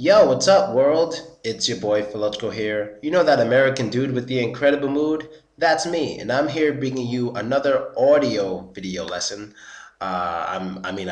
Yo, what's up, world? It's your boy Philochko here. You know that American dude with the incredible mood? That's me, and I'm here bringing you another audio video lesson. I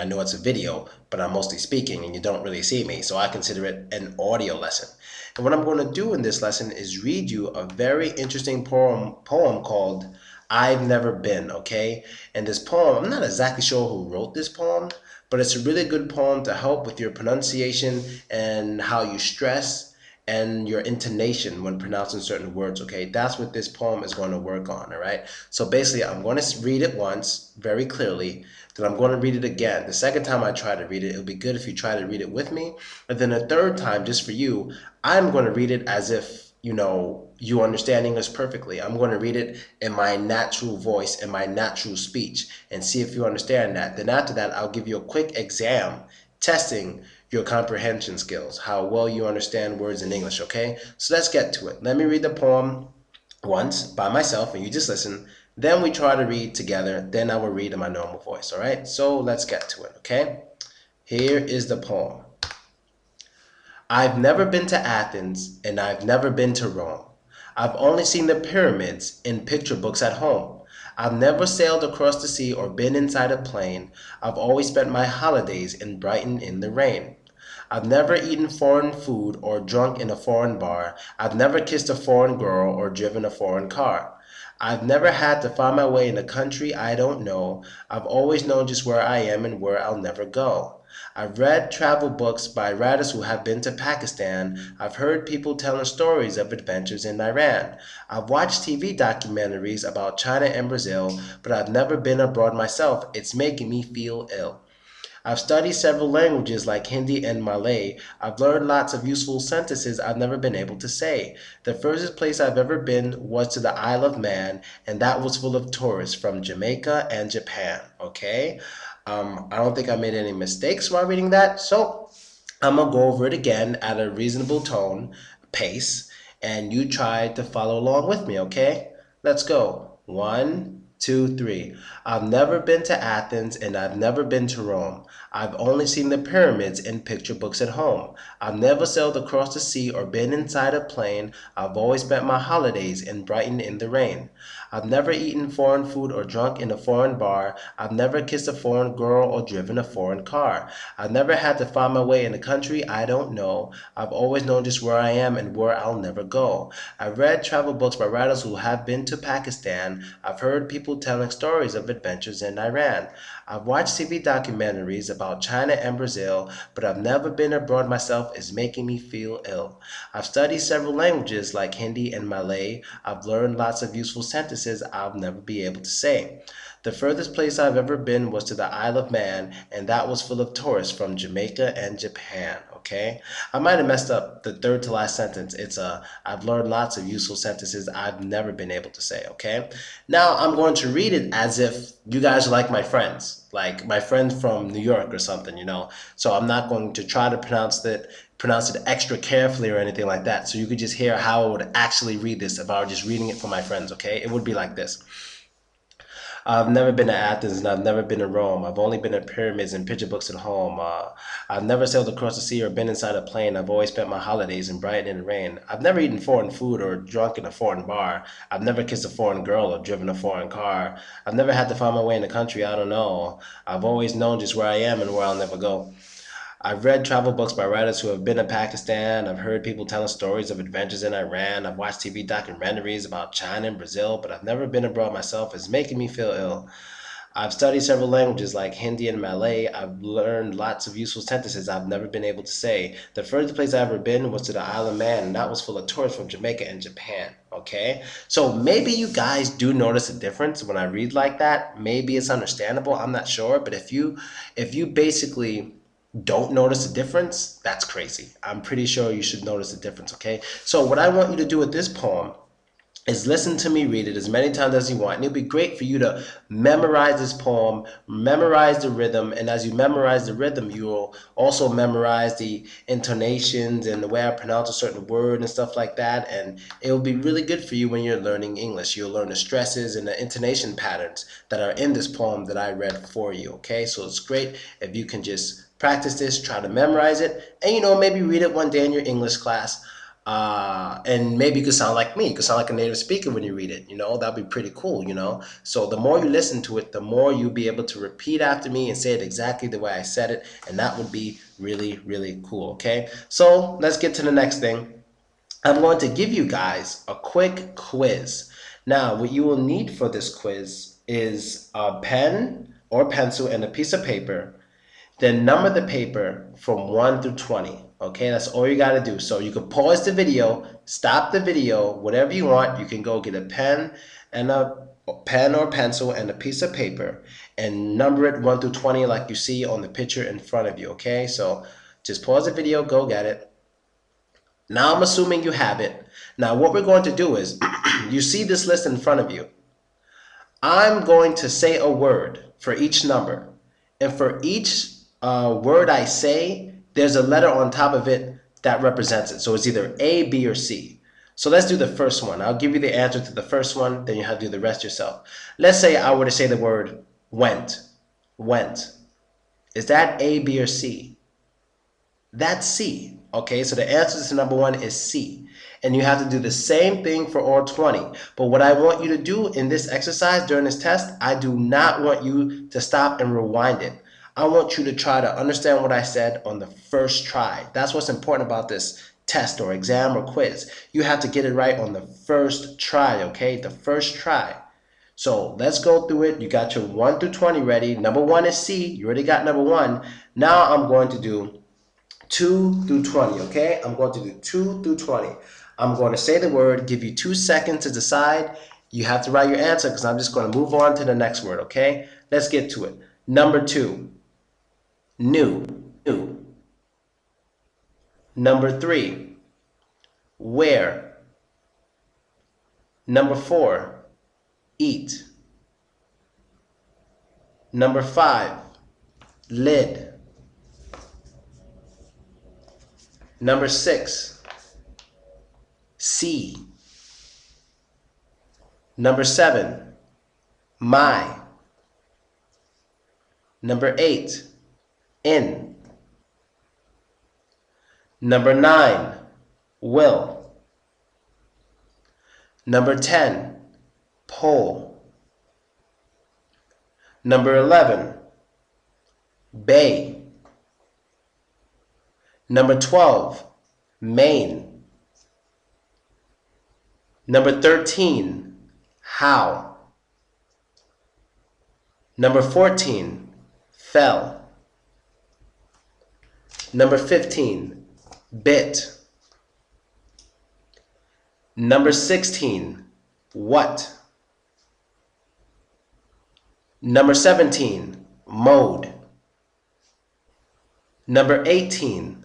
know it's a video, but I'm mostly speaking, and you don't really see me, so I consider it an audio lesson. And what I'm going to do in this lesson is read you a very interesting poem called "I've Never Been." Okay, and this poem, I'm not exactly sure who wrote this poem, but it's a really good poem to help with your pronunciation and how you stress and your intonation when pronouncing certain words. Okay, that's what this poem is going to work on. All right, so basically I'm going to read it once very clearly, then I'm going to read it again. The second time I try to read it, it'll be good if you try to read it with me, and then the third time, just for you, I'm going to read it as if you understand English perfectly. I'm going to read it in my natural voice, in my natural speech, and see if you understand that. Then after that, I'll give you a quick exam testing your comprehension skills, how well you understand words in English, okay? So let's get to it. Let me read the poem once by myself, and you just listen. Then we try to read together. Then I will read in my normal voice, all right? So let's get to it, okay? Here is the poem. I've never been to Athens, and I've never been to Rome. I've only seen the pyramids in picture books at home. I've never sailed across the sea or been inside a plane. I've always spent my holidays in Brighton in the rain. I've never eaten foreign food or drunk in a foreign bar. I've never kissed a foreign girl or driven a foreign car. I've never had to find my way in a country I don't know. I've always known just where I am and where I'll never go. I've read travel books by writers who have been to Pakistan. I've heard people telling stories of adventures in Iran. I've watched TV documentaries about China and Brazil, but I've never been abroad myself. It's making me feel ill. I've studied several languages like Hindi and Malay. I've learned lots of useful sentences I've never been able to say. The furthest place I've ever been was to the Isle of Man, and that was full of tourists from Jamaica and Japan. Okay? I don't think I made any mistakes while reading that, so I'm gonna go over it again at a reasonable tone, pace, and you try to follow along with me, okay? Let's go. One, two, three. I've never been to Athens and I've never been to Rome. I've only seen the pyramids in picture books at home. I've never sailed across the sea or been inside a plane. I've always spent my holidays in Brighton in the rain. I've never eaten foreign food or drunk in a foreign bar. I've never kissed a foreign girl or driven a foreign car. I've never had to find my way in a country I don't know. I've always known just where I am and where I'll never go. I've read travel books by writers who have been to Pakistan. I've heard people telling stories of adventures in Iran. I've watched TV documentaries about China and Brazil, but I've never been abroad myself. It's making me feel ill. I've studied several languages like Hindi and Malay. I've learned lots of useful sentences I'll never be able to say. The furthest place I've ever been was to the Isle of Man, and that was full of tourists from Jamaica and Japan. Okay, I might have messed up the third to last sentence. I've learned lots of useful sentences I've never been able to say. Okay, now I'm going to read it as if you guys are like my friends from New York or something. So I'm not going to try to pronounce it extra carefully or anything like that. So you could just hear how I would actually read this if I were just reading it for my friends. Okay, it would be like this. I've never been to Athens and I've never been to Rome. I've only been to pyramids and picture books at home. I've never sailed across the sea or been inside a plane. I've always spent my holidays in Brighton in the rain. I've never eaten foreign food or drunk in a foreign bar. I've never kissed a foreign girl or driven a foreign car. I've never had to find my way in a country I don't know. I've always known just where I am and where I'll never go. I've read travel books by writers who have been to Pakistan. I've heard people telling stories of adventures in Iran. I've watched TV documentaries about China and Brazil, but I've never been abroad myself. It's making me feel ill. I've studied several languages like Hindi and Malay. I've learned lots of useful sentences I've never been able to say. The furthest place I've ever been was to the Isle of Man, and that was full of tourists from Jamaica and Japan. Okay? So maybe you guys do notice a difference when I read like that. Maybe it's understandable. I'm not sure. But if you basically don't notice a difference, that's crazy. I'm pretty sure you should notice a difference, okay? So what I want you to do with this poem is listen to me read it as many times as you want. And it'll be great for you to memorize this poem, memorize the rhythm, and as you memorize the rhythm, you will also memorize the intonations and the way I pronounce a certain word and stuff like that. And it will be really good for you when you're learning English. You'll learn the stresses and the intonation patterns that are in this poem that I read for you, okay? So it's great if you can just practice this, try to memorize it, and maybe read it one day in your English class. And maybe you could sound like me. You could sound like a native speaker when you read it. That'd be pretty cool. So the more you listen to it, the more you'll be able to repeat after me and say it exactly the way I said it. And that would be really, really cool. Okay. So let's get to the next thing. I'm going to give you guys a quick quiz. Now, what you will need for this quiz is a pen or pencil and a piece of paper. Then number the paper from 1 through 20. Okay, that's all you got to do. So you can pause the video, stop the video, whatever you want. You can go get a pen or pencil and a piece of paper and number it 1 through 20 like you see on the picture in front of you. Okay, so just pause the video, go get it. Now I'm assuming you have it. Now what we're going to do is you see this list in front of you. I'm going to say a word for each number. And for each word I say, there's a letter on top of it that represents it. So it's either A, B, or C. So let's do the first one. I'll give you the answer to the first one, then you have to do the rest yourself. Let's say I were to say the word went. Went. Is that A, B, or C? That's C. Okay, so the answer to number one is C. And you have to do the same thing for all 20. But what I want you to do in this exercise during this test, I do not want you to stop and rewind it. I want you to try to understand what I said on the first try. That's what's important about this test or exam or quiz. You have to get it right on the first try, okay? The first try. So let's go through it. You got your 1 through 20 ready. Number one is C. You already got number one. Now I'm going to do 2 through 20, okay? I'm going to do 2 through 20. I'm going to say the word, give you 2 seconds to decide. You have to write your answer because I'm just going to move on to the next word, okay? Let's get to it. Number 2, new. New. Number 3, where. Number 4, eat. Number 5, lid. Number 6, see. Number 7, my. Number 8, in. Number 9, will. Number 10, pull. Number 11, bay. Number 12, main. Number 13, how. Number 14, fell. Number 15, bit. Number 16, what. Number 17, mode. Number 18,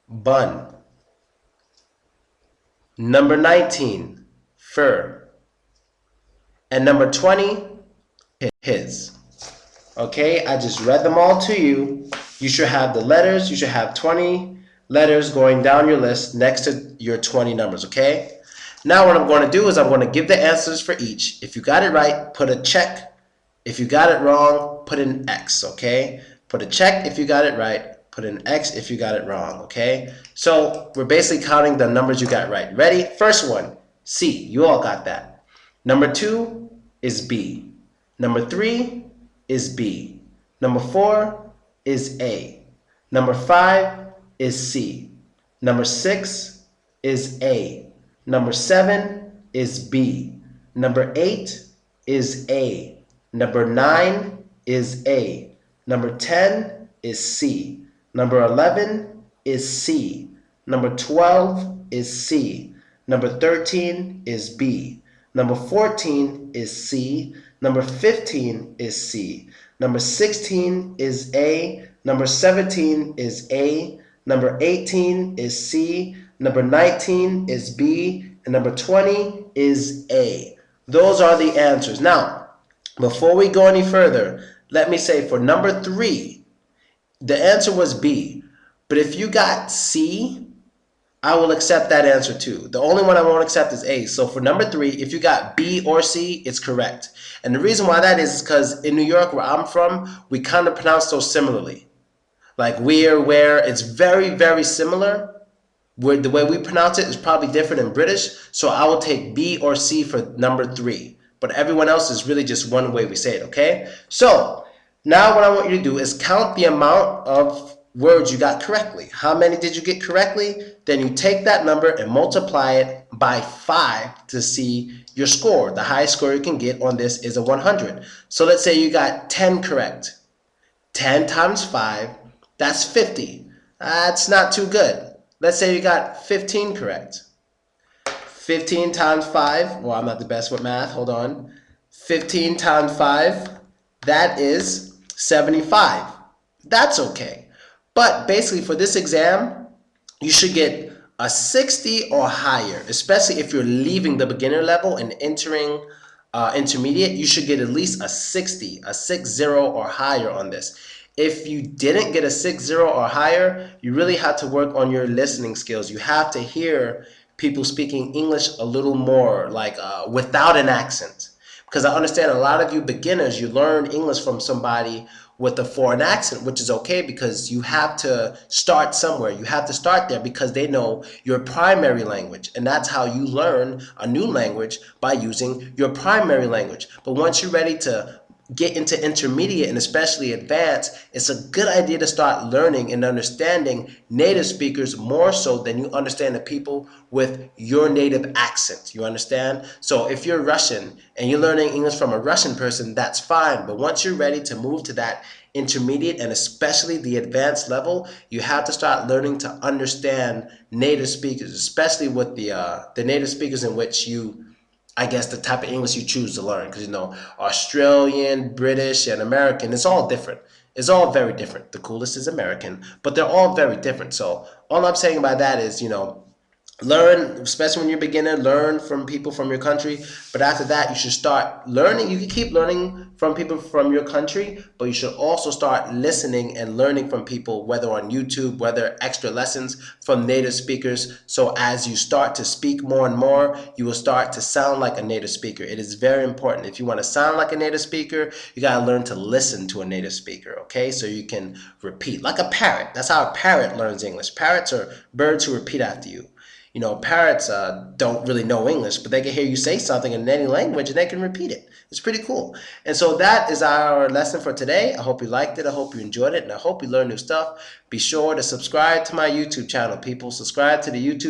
bun. Number 19, fur. And number 20, his. Okay, I just read them all to you. You should have the letters. You should have 20 letters going down your list next to your 20 numbers, okay? Now what I'm going to do is I'm going to give the answers for each. If you got it right, put a check. If you got it wrong, put an X, okay? Put a check if you got it right. Put an X if you got it wrong, okay? So we're basically counting the numbers you got right. Ready? First one, C. You all got that. Number 2 is B. Number 3 is B. Number 4 is A. Number 5 is C. Number 6 is A. Number 7 is B. Number 8 is A. Number 9 is A. Number 10 is C. Number 11 is C. Number 12 is C. Number 13 is B. Number 14 is C. Number 15 is C. Number 16 is A. Number 17 is A. Number 18 is C. Number 19 is B. and number 20 is A. Those are the answers. Now, before we go any further, let me say for number 3, the answer was B. But if you got C, I will accept that answer too. The only one I won't accept is A. So for number 3, if you got B or C, it's correct. And the reason why that is because in New York, where I'm from, we kind of pronounce those similarly. Like where, it's very, very similar. Where the way we pronounce it is probably different in British. So I will take B or C for number 3. But everyone else is really just one way we say it, okay? So now what I want you to do is count the amount of words you got correctly. How many did you get correctly? Then you take that number and multiply it by 5 to see your score. The highest score you can get on this is a 100. So let's say you got 10 correct. 10 times 5, that's 50. That's not too good. Let's say you got 15 correct. 15 times 5, well, I'm not the best with math, hold on. 15 times 5, that is 75. That's okay. But basically for this exam, you should get a 60 or higher, especially if you're leaving the beginner level and entering intermediate. You should get at least a 60, a 60 or higher on this. If you didn't get a 60 or higher, you really have to work on your listening skills. You have to hear people speaking English a little more, like without an accent. Because I understand a lot of you beginners, you learn English from somebody with a foreign accent, which is okay because you have to start somewhere. You have to start there because they know your primary language. And that's how you learn a new language, by using your primary language. But once you're ready to get into intermediate and especially advanced, it's a good idea to start learning and understanding native speakers more so than you understand the people with your native accent. You understand? So if you're Russian and you're learning English from a Russian person, that's fine. But once you're ready to move to that intermediate and especially the advanced level, you have to start learning to understand native speakers, especially with the native speakers in which you, I guess, the type of English you choose to learn. Because, Australian, British, and American, it's all different. It's all very different. The coolest is American, but they're all very different. So all I'm saying by that is, learn, especially when you're a beginner, learn from people from your country. But after that, you should start learning. You can keep learning from people from your country, but you should also start listening and learning from people, whether on YouTube, whether extra lessons from native speakers. So as you start to speak more and more, you will start to sound like a native speaker. It is very important. If you want to sound like a native speaker, you got to learn to listen to a native speaker, okay? So you can repeat like a parrot. That's how a parrot learns English. Parrots are birds who repeat after you. Parrots don't really know English, but they can hear you say something in any language and they can repeat it. It's pretty cool. And so that is our lesson for today. I hope you liked it. I hope you enjoyed it. And I hope you learned new stuff. Be sure to subscribe to my YouTube channel, people. Subscribe to the YouTube